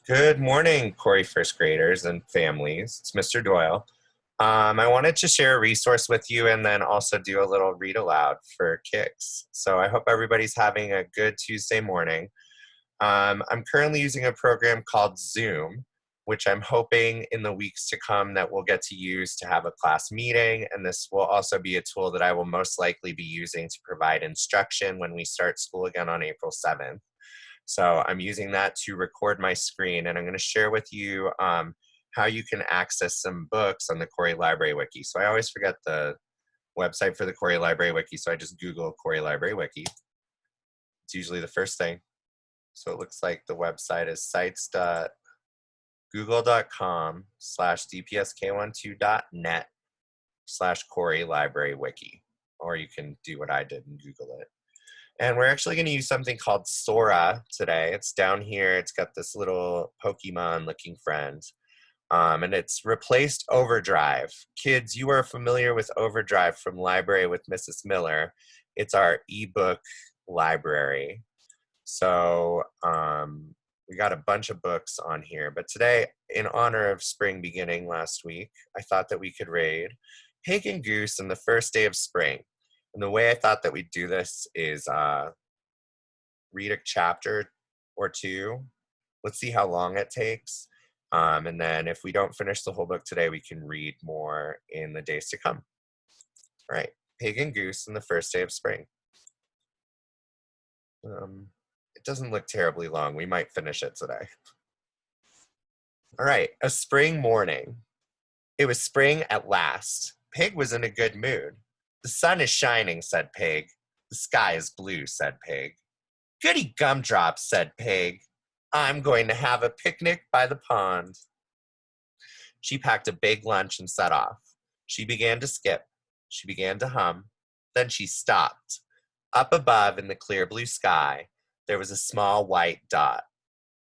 Good morning, Corey first graders and families. It's Mr. Doyle. I wanted to share a resource with you and then also do a little read aloud for kicks. So I hope everybody's having a good Tuesday morning. I'm currently using a program called Zoom, which I'm hoping in the weeks to come that we'll get to use to have a class meeting. And this will also be a tool that I will most likely be using to provide instruction when we start school again on April 7th. So I'm using that to record my screen, and I'm going to share with you how you can access some books on the Corey Library Wiki. So I always forget the website for the Corey Library Wiki, so I just Google Corey Library Wiki. It's usually the first thing. So it looks like the website is sites.google.com/dpsk12.net/Corey Library Wiki. Or you can do what I did and Google it. And we're actually going to use something called Sora today. It's down here. It's got this little Pokemon-looking friend. And it's replaced Overdrive. Kids, you are familiar with Overdrive from Library with Mrs. Miller. It's our ebook library. So we got a bunch of books on here. But today, in honor of spring beginning last week, I thought that we could read Pig and Goose and the First Day of Spring. And the way I thought that we'd do this is read a chapter or two. Let's see how long it takes. And then if we don't finish the whole book today, we can read more in the days to come. All right, Pig and Goose and the First Day of Spring. It doesn't look terribly long. We might finish it today. All right, a spring morning. It was spring at last. Pig was in a good mood. The sun is shining, said Pig. The sky is blue, said Pig. Goody gumdrops, said Pig. I'm going to have a picnic by the pond. She packed a big lunch and set off. She began to skip. She began to hum. Then she stopped. Up above in the clear blue sky, there was a small white dot.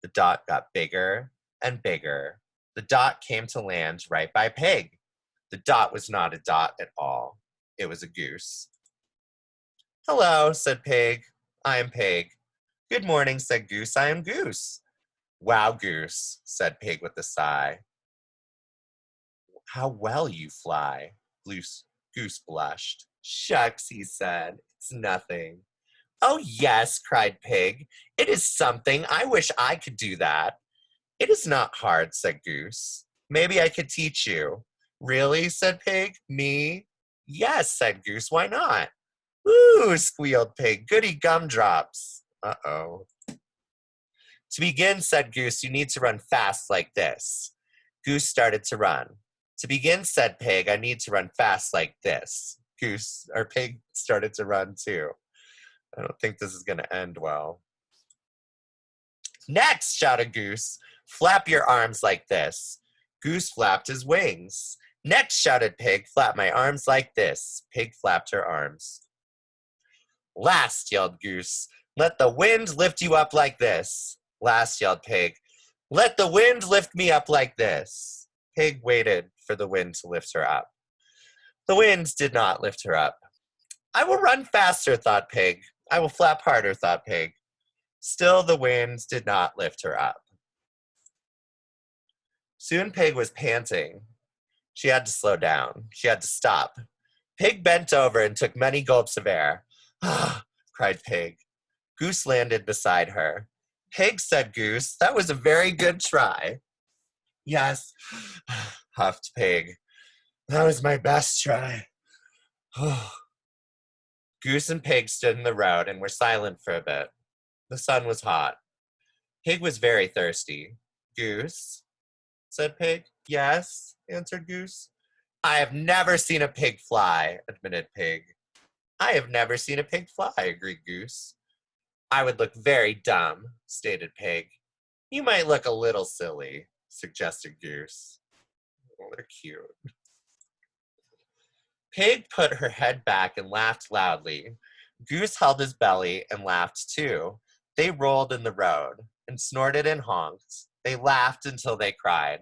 The dot got bigger and bigger. The dot came to land right by Pig. The dot was not a dot at all. It was a goose. Hello, said Pig. I am Pig. Good morning, said Goose. I am Goose. Wow, Goose, said Pig with a sigh. How well you fly. Goose blushed. Shucks, he said. It's nothing. Oh, yes, cried Pig. It is something. I wish I could do that. It is not hard, said Goose. Maybe I could teach you. Really, said Pig. Me? Yes, said Goose. Why not? Woo, squealed Pig. Goody gumdrops. Uh-oh. To begin, said Goose, you need to run fast like this. Goose started to run. To begin, said Pig, I need to run fast like this. Pig started to run too. I don't think this is going to end well. Next, shouted Goose, flap your arms like this. Goose flapped his wings. Next, shouted Pig, flap my arms like this. Pig flapped her arms. Last, yelled Goose, let the wind lift you up like this. Last, yelled Pig, let the wind lift me up like this. Pig waited for the wind to lift her up. The wind did not lift her up. I will run faster, thought Pig. I will flap harder, thought Pig. Still the wind did not lift her up. Soon Pig was panting. She had to slow down. She had to stop. Pig bent over and took many gulps of air. Ah, cried Pig. Goose landed beside her. Pig, said Goose, that was a very good try. Yes, huffed Pig. That was my best try. Goose and Pig stood in the road and were silent for a bit. The sun was hot. Pig was very thirsty. Goose, said Pig. Yes, answered Goose. I have never seen a pig fly, admitted Pig. I have never seen a pig fly, agreed Goose. I would look very dumb, stated Pig. You might look a little silly, suggested Goose. Oh, they're cute. Pig put her head back and laughed loudly. Goose held his belly and laughed too. They rolled in the road and snorted and honked. They laughed until they cried.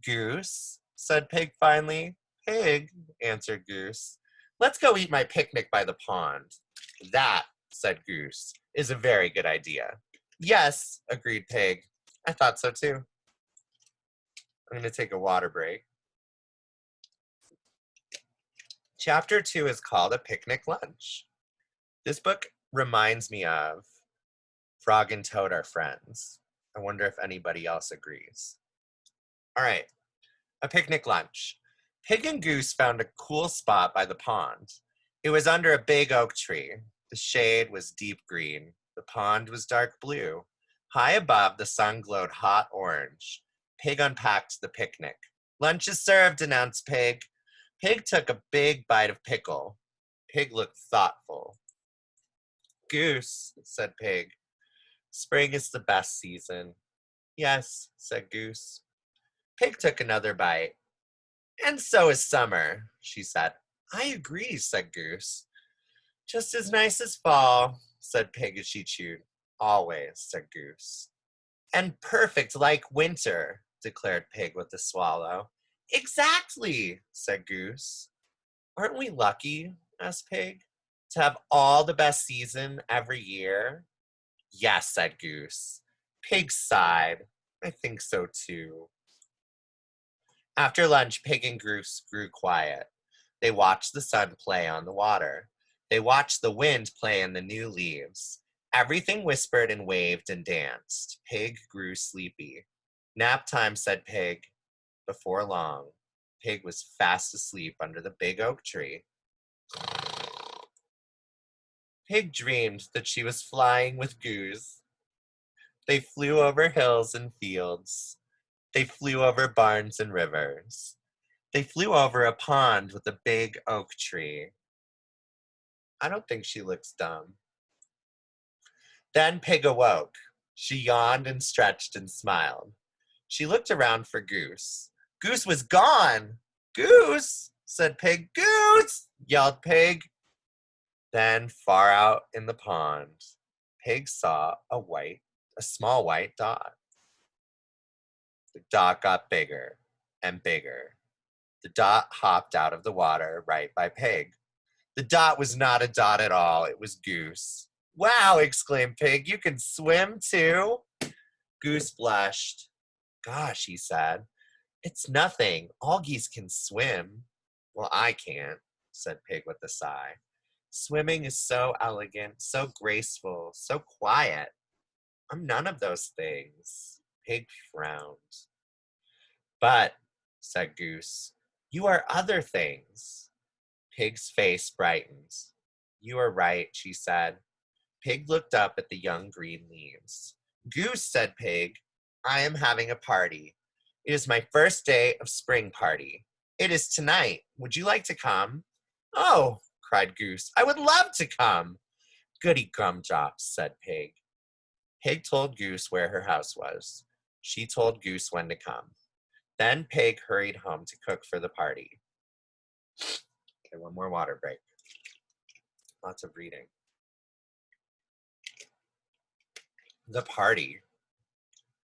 Goose, said Pig finally. Pig, answered Goose. Let's go eat my picnic by the pond. That, said Goose, is a very good idea. Yes, agreed Pig. I thought so too. I'm going to take a water break. Chapter 2 is called A Picnic Lunch. This book reminds me of Frog and Toad Are Friends. I wonder if anybody else agrees. All right, A Picnic Lunch. Pig and Goose found a cool spot by the pond. It was under a big oak tree. The shade was deep green. The pond was dark blue. High above, the sun glowed hot orange. Pig unpacked the picnic. Lunch is served, announced Pig. Pig took a big bite of pickle. Pig looked thoughtful. Goose, said Pig. Spring is the best season. Yes, said Goose. Pig took another bite. And so is summer, she said. I agree, said Goose. Just as nice as fall, said Pig as she chewed. Always, said Goose. And perfect like winter, declared Pig with a swallow. Exactly, said Goose. Aren't we lucky, asked Pig, to have all the best season every year? Yes, said Goose. Pig sighed. I think so too. After lunch, Pig and Goose grew quiet. They watched the sun play on the water. They watched the wind play in the new leaves. Everything whispered and waved and danced. Pig grew sleepy. Nap time, said Pig. Before long, Pig was fast asleep under the big oak tree. Pig dreamed that she was flying with Goose. They flew over hills and fields. They flew over barns and rivers. They flew over a pond with a big oak tree. I don't think she looks dumb. Then Pig awoke. She yawned and stretched and smiled. She looked around for Goose. Goose was gone. Goose, said Pig. Goose, yelled Pig. Then far out in the pond, Pig saw a small white dot. The dot got bigger and bigger. The dot hopped out of the water right by Pig. The dot was not a dot at all. It was Goose. Wow, exclaimed Pig. You can swim too? Goose blushed. Gosh, he said. It's nothing. All geese can swim. Well, I can't, said Pig with a sigh. Swimming is so elegant, so graceful, so quiet. I'm none of those things. Pig frowned. But, said Goose, you are other things. Pig's face brightened. You are right, she said. Pig looked up at the young green leaves. Goose, said Pig, I am having a party. It is my first day of spring party. It is tonight. Would you like to come? Oh, cried Goose, I would love to come. Goody gumdrops, said Pig. Pig told Goose where her house was. She told Goose when to come. Then Pig hurried home to cook for the party. Okay, one more water break. Lots of reading. The party.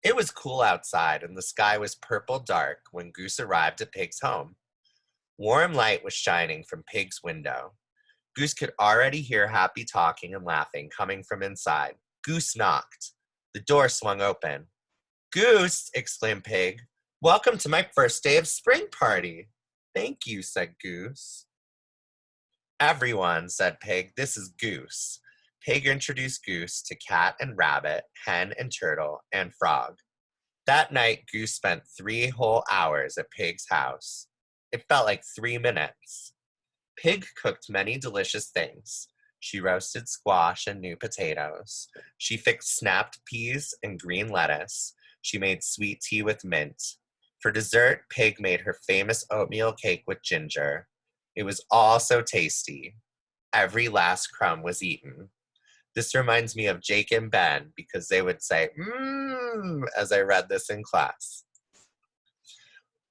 It was cool outside and the sky was purple dark when Goose arrived at Pig's home. Warm light was shining from Pig's window. Goose could already hear happy talking and laughing coming from inside. Goose knocked. The door swung open. Goose, exclaimed Pig, welcome to my first day of spring party. Thank you, said Goose. Everyone, said Pig, this is Goose. Pig introduced Goose to Cat and Rabbit, Hen and Turtle, and Frog. That night, Goose spent 3 whole hours at Pig's house. It felt like 3 minutes. Pig cooked many delicious things. She roasted squash and new potatoes. She fixed snapped peas and green lettuce. She made sweet tea with mint. For dessert, Pig made her famous oatmeal cake with ginger. It was all so tasty. Every last crumb was eaten. This reminds me of Jake and Ben because they would say, as I read this in class.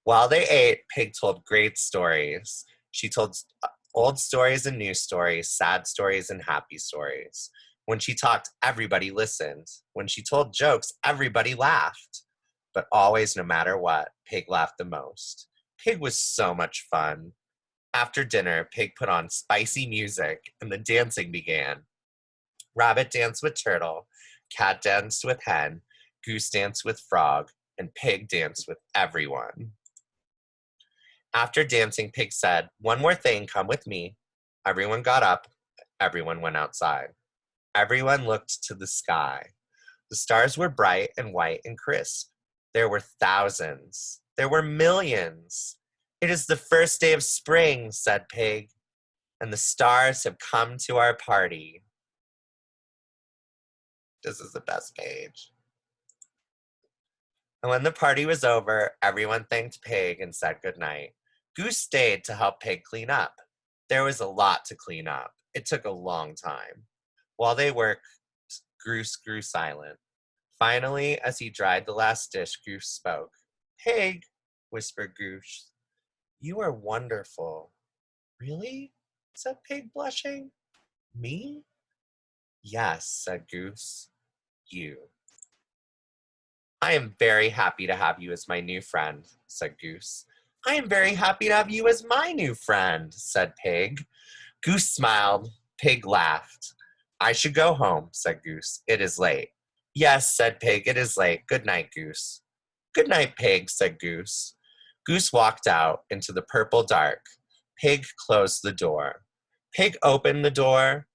While they ate, Pig told great stories. She told old stories and new stories, sad stories and happy stories. When she talked, everybody listened. When she told jokes, everybody laughed. But always, no matter what, Pig laughed the most. Pig was so much fun. After dinner, Pig put on spicy music and the dancing began. Rabbit danced with Turtle, Cat danced with Hen, Goose danced with Frog, and Pig danced with everyone. After dancing, Pig said, "One more thing, come with me." Everyone got up. Everyone went outside. Everyone looked to the sky. The stars were bright and white and crisp. There were thousands. There were millions. "It is the first day of spring," said Pig, "and the stars have come to our party." This is the best page. And when the party was over, everyone thanked Pig and said goodnight. Goose stayed to help Pig clean up. There was a lot to clean up. It took a long time. While they worked, Goose grew silent. Finally, as he dried the last dish, Goose spoke. "Pig," whispered Goose, "you are wonderful." "Really?" said Pig, blushing. "Me?" "Yes," said Goose, "you." "I am very happy to have you as my new friend," said Goose. "I am very happy to have you as my new friend," said Pig. Goose smiled. Pig laughed. "I should go home," said Goose. "It is late." "Yes," said Pig, "it is late. Good night, Goose." "Good night, Pig," said Goose. Goose walked out into the purple dark. Pig closed the door. Pig opened the door.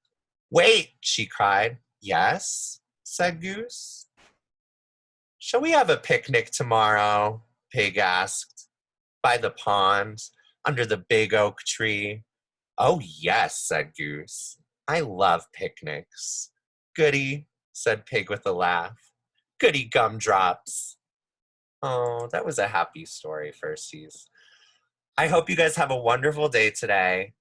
"Wait," she cried. "Yes," said Goose. "Shall we have a picnic tomorrow?" Pig asked. "By the pond, under the big oak tree." "Oh, yes," said Goose. "I love picnics." "Goody," said Pig with a laugh. "Goody gumdrops." Oh, that was a happy story, firsties. I hope you guys have a wonderful day today.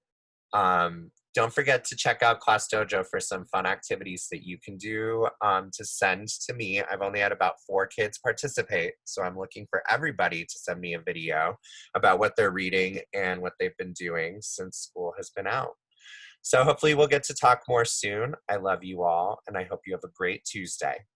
Don't forget to check out Class Dojo for some fun activities that you can do to send to me. I've only had about 4 kids participate, so I'm looking for everybody to send me a video about what they're reading and what they've been doing since school has been out. So hopefully we'll get to talk more soon. I love you all, and I hope you have a great Tuesday.